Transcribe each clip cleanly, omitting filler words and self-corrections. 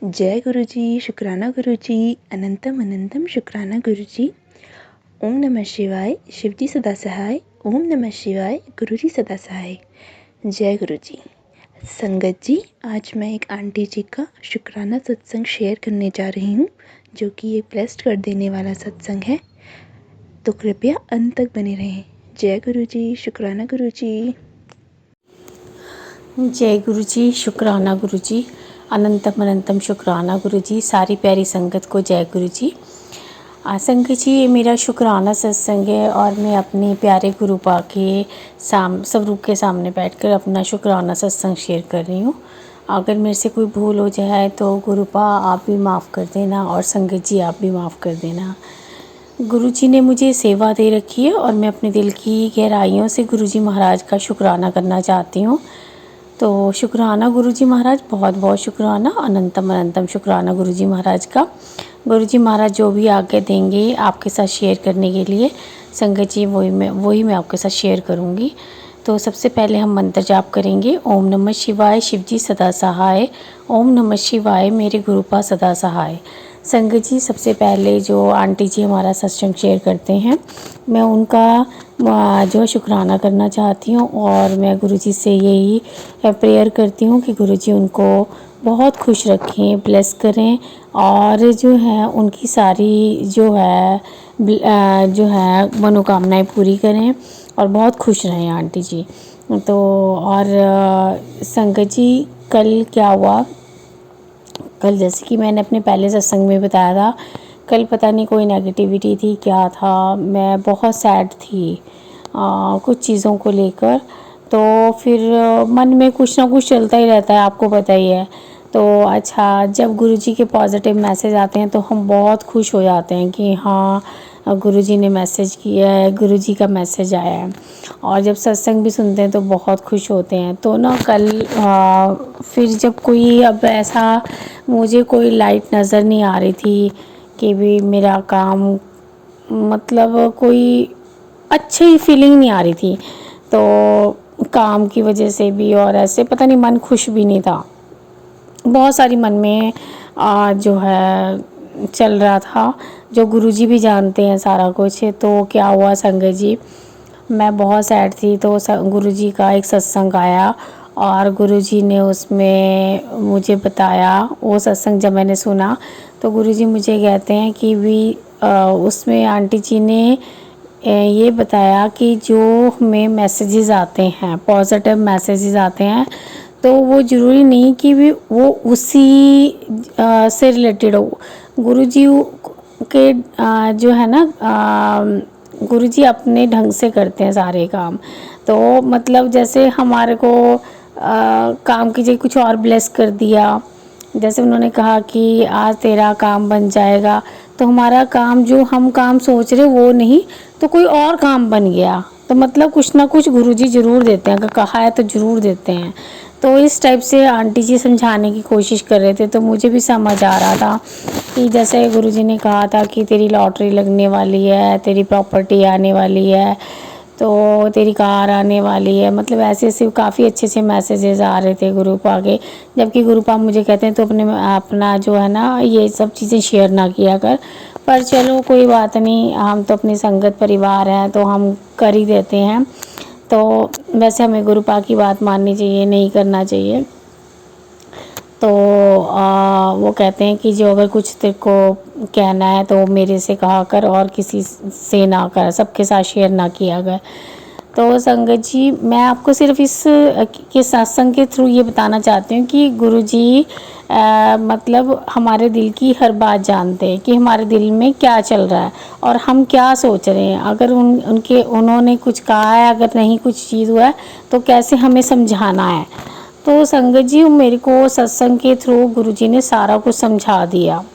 जय गुरुजी, शुक्राना गुरुजी, अनंतम अनंतम शुक्राना गुरुजी। ओम नमः शिवाय, शिवजी सदा सहाय। ओम नमः शिवाय, गुरुजी सदा सहाय। जय गुरुजी। संगत जी, आज मैं एक आंटी जी का शुक्राना सत्संग शेयर करने जा रही हूँ, जो कि एक ब्लेस्ड कर देने वाला सत्संग है। तो कृपया अंत तक बने रहें। जय गुरुजी, शुक्राना गुरुजी। जय गुरुजी, शुक्राना गुरुजी, अनंतम अनंतम शुक्राना गुरुजी। सारी प्यारी संगत को जय गुरुजी। संगत जी, ये मेरा शुक्राना सत्संग है और मैं अपने प्यारे गुरुपा के स्वरूप के सामने बैठकर अपना शुक्राना सत्संग शेयर कर रही हूँ। अगर मेरे से कोई भूल हो जाए तो गुरुपा आप भी माफ़ कर देना और संगत जी आप भी माफ़ कर देना। गुरुजी ने मुझे सेवा दे रखी है और मैं अपने दिल की गहराइयों से गुरुजी महाराज का शुक्राना करना चाहती हूँ। तो शुक्राना गुरुजी महाराज, बहुत बहुत शुक्राना, अनंतम अनंतम शुक्राना गुरुजी महाराज का। गुरुजी महाराज जो भी आज्ञा देंगे आपके साथ शेयर करने के लिए संगत जी, वही मैं आपके साथ शेयर करूँगी। तो सबसे पहले हम मंत्र जाप करेंगे। ओम नमः शिवाय, शिवजी सदा सहाय। ओम नमः शिवाय, मेरे गुरुपा सदा सहाय। संगत जी, सबसे पहले जो आंटी जी हमारा सत्संग शेयर करते हैं, मैं उनका जो है शुक्राना करना चाहती हूँ और मैं गुरुजी से यही प्रेयर करती हूँ कि गुरुजी उनको बहुत खुश रखें, ब्लेस करें और जो है उनकी सारी जो है मनोकामनाएं पूरी करें और बहुत खुश रहें आंटी जी। तो और संगत जी, कल क्या हुआ, कल जैसे कि मैंने अपने पहले सत्संग में बताया था, कल पता नहीं कोई नेगेटिविटी थी, क्या था, मैं बहुत सैड थी कुछ चीज़ों को लेकर। तो फिर मन में कुछ ना कुछ चलता ही रहता है, आपको पता ही है। तो अच्छा, जब गुरुजी के पॉजिटिव मैसेज आते हैं तो हम बहुत खुश हो जाते हैं कि हाँ गुरुजी ने मैसेज किया है, गुरुजी का मैसेज आया है। और जब सत्संग भी सुनते हैं तो बहुत खुश होते हैं। तो ना कल फिर जब कोई अब ऐसा मुझे कोई लाइट नज़र नहीं आ रही थी कि भी मेरा काम, मतलब कोई अच्छी फीलिंग नहीं आ रही थी, तो काम की वजह से भी और ऐसे पता नहीं मन खुश भी नहीं था, बहुत सारी मन में जो है चल रहा था, जो गुरुजी भी जानते हैं सारा कुछ। तो क्या हुआ संगत जी, मैं बहुत सैड थी, तो गुरुजी का एक सत्संग आया और गुरुजी ने उसमें मुझे बताया, वो सत्संग जब मैंने सुना तो गुरुजी मुझे कहते हैं कि भी उसमें आंटी जी ने ये बताया कि जो हमें मैसेजेस आते हैं, पॉजिटिव मैसेजेस आते हैं, तो वो ज़रूरी नहीं कि भी वो उसी से रिलेटेड हो। गुरुजी के जो है ना, गुरुजी अपने ढंग से करते हैं सारे काम। तो मतलब जैसे हमारे को काम की जगह कुछ और ब्लेस कर दिया, जैसे उन्होंने कहा कि आज तेरा काम बन जाएगा, तो हमारा काम जो हम काम सोच रहे वो नहीं, तो कोई और काम बन गया। तो मतलब कुछ ना कुछ गुरुजी ज़रूर देते हैं, अगर कहा है तो ज़रूर देते हैं। तो इस टाइप से आंटी जी समझाने की कोशिश कर रहे थे, तो मुझे भी समझ आ रहा था कि जैसे गुरुजी ने कहा था कि तेरी लॉटरी लगने वाली है, तेरी प्रॉपर्टी आने वाली है, तो तेरी कार आने वाली है, मतलब ऐसे ऐसे काफ़ी अच्छे अच्छे मैसेजेस आ रहे थे गुरुपा के। जबकि गुरुपा मुझे कहते हैं तो अपना जो है ना ये सब चीज़ें शेयर ना किया कर, पर चलो कोई बात नहीं, हम तो अपनी संगत परिवार हैं तो हम कर ही देते हैं। तो वैसे हमें गुरुपा की बात माननी चाहिए, नहीं करना चाहिए। तो वो कहते हैं कि जो अगर कुछ तेरे को कहना है तो मेरे से कहा कर और किसी से ना कर, सबके साथ शेयर ना किया कर। तो संगत जी, मैं आपको सिर्फ इस के सत्संग के थ्रू ये बताना चाहती हूँ कि गुरुजी मतलब हमारे दिल की हर बात जानते हैं कि हमारे दिल में क्या चल रहा है और हम क्या सोच रहे हैं। अगर उन्होंने कुछ कहा है, अगर नहीं कुछ चीज़ हुआ है तो कैसे हमें समझाना है। तो संगत जी, मेरे को सत्संग के थ्रू गुरुजी ने सारा कुछ समझा दिया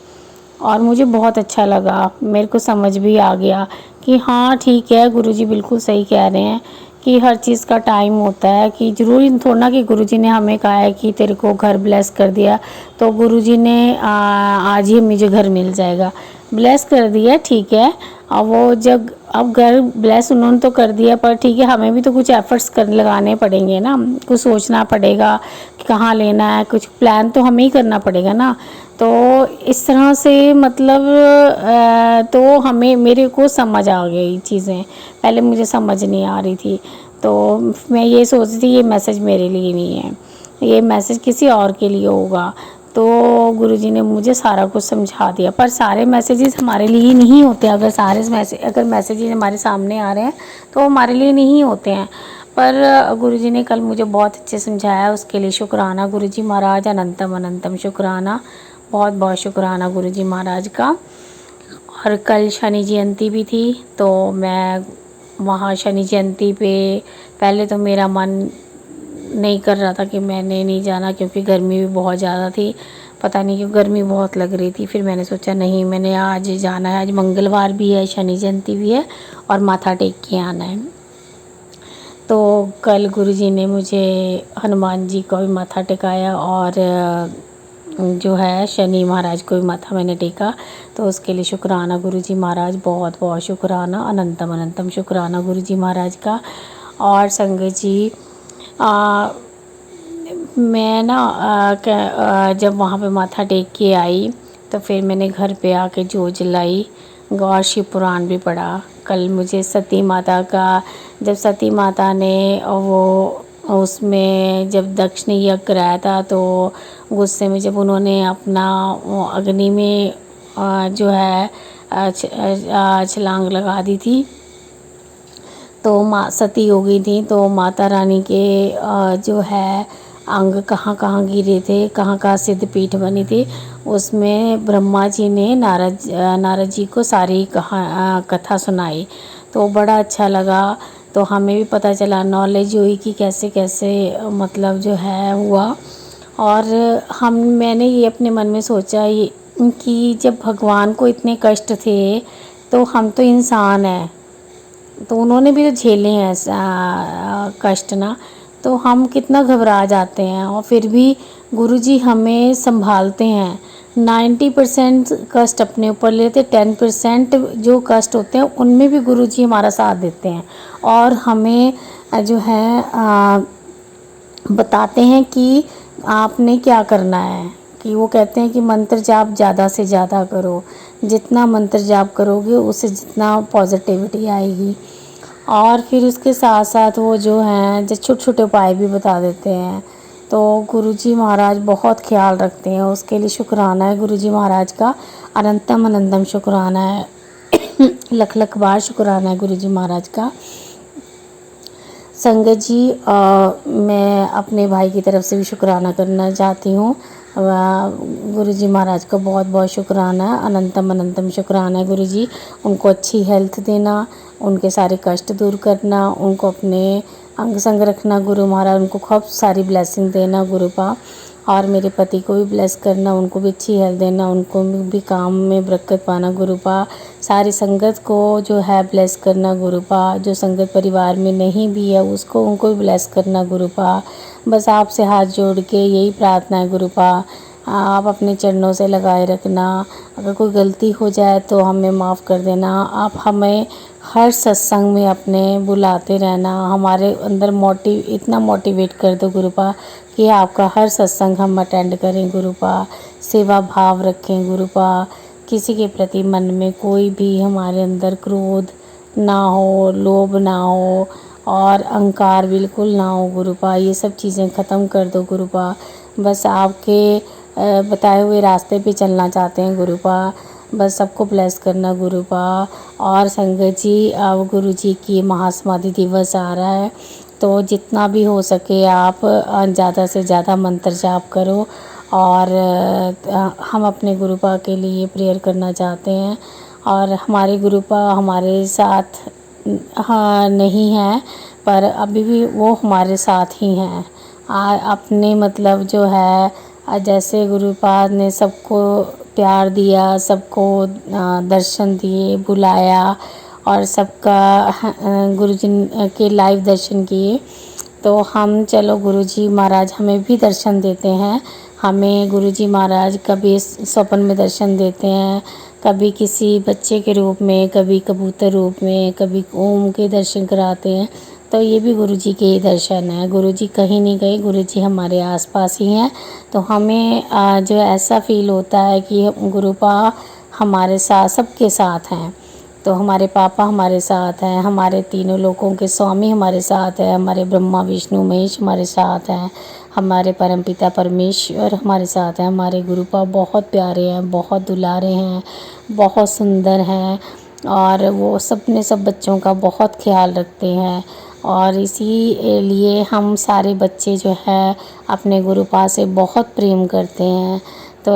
और मुझे बहुत अच्छा लगा, मेरे को समझ भी आ गया कि हाँ ठीक है, गुरुजी बिल्कुल सही कह रहे हैं कि हर चीज़ का टाइम होता है। कि ज़रूरी थोड़ा कि गुरुजी ने हमें कहा है कि तेरे को घर ब्लेस कर दिया तो गुरुजी ने आज ही मुझे घर मिल जाएगा। ब्लेस कर दिया, ठीक है। अब वो जब अब घर ब्लेस उन्होंने तो कर दिया, पर ठीक है हमें भी तो कुछ एफर्ट्स कर लगाने पड़ेंगे ना, कुछ सोचना पड़ेगा कि कहाँ लेना है, कुछ प्लान तो हमें ही करना पड़ेगा ना। तो इस तरह से मतलब तो हमें मेरे को समझ आ गई चीज़ें, पहले मुझे समझ नहीं आ रही थी। तो मैं ये सोचती थी ये मैसेज मेरे लिए नहीं है, ये मैसेज किसी और के लिए होगा। तो गुरुजी ने मुझे सारा कुछ समझा दिया, पर सारे मैसेजेस हमारे लिए नहीं होते। अगर मैसेजेस हमारे सामने आ रहे हैं तो हमारे लिए नहीं होते हैं। पर गुरुजी ने कल मुझे बहुत अच्छे समझाया, उसके लिए शुक्राना गुरुजी महाराज, अनंतम अनंतम शुक्राना, बहुत बहुत शुक्राना गुरुजी महाराज का। और कल शनि जयंती भी थी, तो मैं वहाँ शनि जयंती पे पहले तो मेरा मन नहीं कर रहा था कि मैंने नहीं जाना, क्योंकि गर्मी भी बहुत ज़्यादा थी, पता नहीं क्यों गर्मी बहुत लग रही थी। फिर मैंने सोचा नहीं, मैंने आज जाना है, आज मंगलवार भी है, शनि जयंती भी है और माथा टेक के आना है। तो कल गुरुजी ने मुझे हनुमान जी को भी माथा टेकाया और जो है शनि महाराज को भी माथा मैंने टेका। तो उसके लिए शुक्राना गुरुजी महाराज, बहुत बहुत शुक्राना, अनंतम अनंतम शुक्राना गुरुजी महाराज का। और संगत जी मैं ना जब वहाँ पे माथा टेक के आई तो फिर मैंने घर पे आके जोत जलाई और शिव पुराण भी पढ़ा। कल मुझे सती माता का, जब सती माता ने वो उसमें जब दक्ष ने यज्ञ कराया था, तो गुस्से में जब उन्होंने अपना अग्नि में जो है छलांग लगा दी थी, तो माँ सती हो गई थी। तो माता रानी के जो है अंग कहाँ कहाँ गिरे थे, कहाँ कहाँ सिद्ध पीठ बनी थी, उसमें ब्रह्मा जी ने नारद जी को सारी कथा सुनाई। तो बड़ा अच्छा लगा। तो हमें भी पता चला, नॉलेज हुई कि कैसे कैसे मतलब जो है हुआ। और मैंने ये अपने मन में सोचा ये कि जब भगवान को इतने कष्ट थे तो हम तो इंसान हैं, तो उन्होंने भी तो झेले हैं कष्ट ना, तो हम कितना घबरा जाते हैं। और फिर भी गुरुजी हमें संभालते हैं। 90% कष्ट अपने ऊपर लेते, 10% जो कष्ट होते हैं उनमें भी गुरुजी हमारा साथ देते हैं और हमें जो है बताते हैं कि आपने क्या करना है। कि वो कहते हैं कि मंत्र जाप ज़्यादा से ज़्यादा करो, जितना मंत्र जाप करोगे उससे जितना पॉजिटिविटी आएगी। और फिर उसके साथ साथ वो जो हैं जो छोटे छोटे उपाय भी बता देते हैं। तो गुरुजी महाराज बहुत ख्याल रखते हैं, उसके लिए शुक्राना है गुरुजी महाराज का, अनंतम अनंतम शुक्राना है लख लख बार शुक्राना है गुरुजी महाराज का। संगत जी मैं अपने भाई की तरफ से भी शुक्राना करना चाहती हूँ। गुरुजी महाराज का बहुत बहुत शुक्राना है, अनंतम अनंतम शुक्राना है गुरुजी। उनको अच्छी हेल्थ देना, उनके सारे कष्ट दूर करना, उनको अपने अंग संग रखना गुरु महाराज, उनको खूब सारी ब्लेसिंग देना गुरु पा। और मेरे पति को भी ब्लेस करना, उनको भी अच्छी हेल्थ देना, उनको भी काम में बरकत पाना गुरु पा। सारी संगत को जो है ब्लेस करना गुरु पा, जो संगत परिवार में नहीं भी है उसको उनको भी ब्लेस करना गुरु पा। बस आपसे हाथ जोड़ के यही प्रार्थना है गुरु पा, आप अपने चरणों से लगाए रखना। अगर कोई गलती हो जाए तो हमें माफ़ कर देना। आप हमें हर सत्संग में अपने बुलाते रहना, हमारे अंदर इतना मोटिवेट कर दो गुरुपा कि आपका हर सत्संग हम अटेंड करें गुरुपा। सेवा भाव रखें गुरुपा, किसी के प्रति मन में कोई भी हमारे अंदर क्रोध ना हो, लोभ ना हो और अहंकार बिल्कुल ना हो गुरुपा। ये सब चीज़ें ख़त्म कर दो गुरुपा। बस आपके बताए हुए रास्ते पे चलना चाहते हैं गुरुपा। बस सबको ब्लेस करना गुरुपा। और संगत जी अब गुरु जी की महासमाधि दिवस आ रहा है, तो जितना भी हो सके आप ज़्यादा से ज़्यादा मंत्र जाप करो। और हम अपने गुरुपा के लिए प्रेयर करना चाहते हैं। और हमारे गुरुपा हमारे साथ हाँ नहीं है, पर अभी भी वो हमारे साथ ही हैं। अपने मतलब जो है जैसे गुरुपाद ने सबको प्यार दिया, सबको दर्शन दिए, बुलाया और सबका गुरुजी के लाइव दर्शन किए, तो हम चलो गुरुजी महाराज हमें भी दर्शन देते हैं। हमें गुरुजी महाराज कभी स्वप्न में दर्शन देते हैं, कभी किसी बच्चे के रूप में, कभी कबूतर रूप में, कभी ओम के दर्शन कराते हैं। तो ये भी गुरुजी के ही दर्शन है। गुरुजी कहीं नहीं गए, गुरुजी हमारे आसपास ही हैं। तो हमें जो ऐसा फील होता है कि गुरुपा हमारे साथ, सबके साथ हैं। तो हमारे पापा हमारे साथ हैं, हमारे तीनों लोकों के स्वामी हमारे साथ हैं, हमारे ब्रह्मा विष्णु महेश हमारे साथ हैं, हमारे परमपिता परमेश्वर हमारे साथ हैं। हमारे गुरुपा बहुत प्यारे हैं, बहुत दुलारे हैं, बहुत सुंदर हैं और वो सबने सब बच्चों का बहुत ख्याल रखते हैं। और इसी लिए हम सारे बच्चे जो है अपने गुरुपा से बहुत प्रेम करते हैं। तो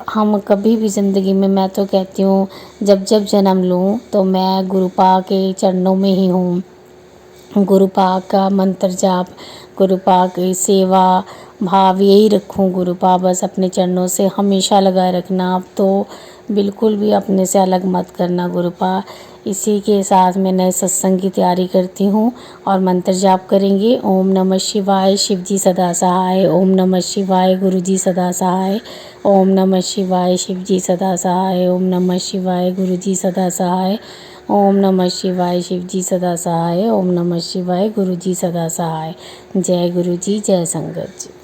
हम कभी भी ज़िंदगी में, मैं तो कहती हूँ, जब जब जन्म लूँ तो मैं गुरुपा के चरणों में ही हूँ। गुरुपा का मंत्र जाप, गुरुपा की सेवा भाव यही रखूँ। गुरुपा बस अपने चरणों से हमेशा लगाए रखना, आप तो बिल्कुल भी अपने से अलग मत करना गुरुपा। इसी के साथ मैं नए सत्संग की तैयारी करती हूँ और मंत्र जाप करेंगे। ओम नमः शिवाय, शिव जी सदा सहाय। ओम नमः शिवाय, गुरु जी सदा सहाय। ओम नमः शिवाय, शिव जी सदा सहाय। ओम नमः शिवाय, गुरु जी सदा सहाय। ओम नमः शिवाय, शिव जी सदा सहाय। ओम नमः शिवाय, गुरु जी सदा सहाय। जय गुरु जी, जय संगत जी।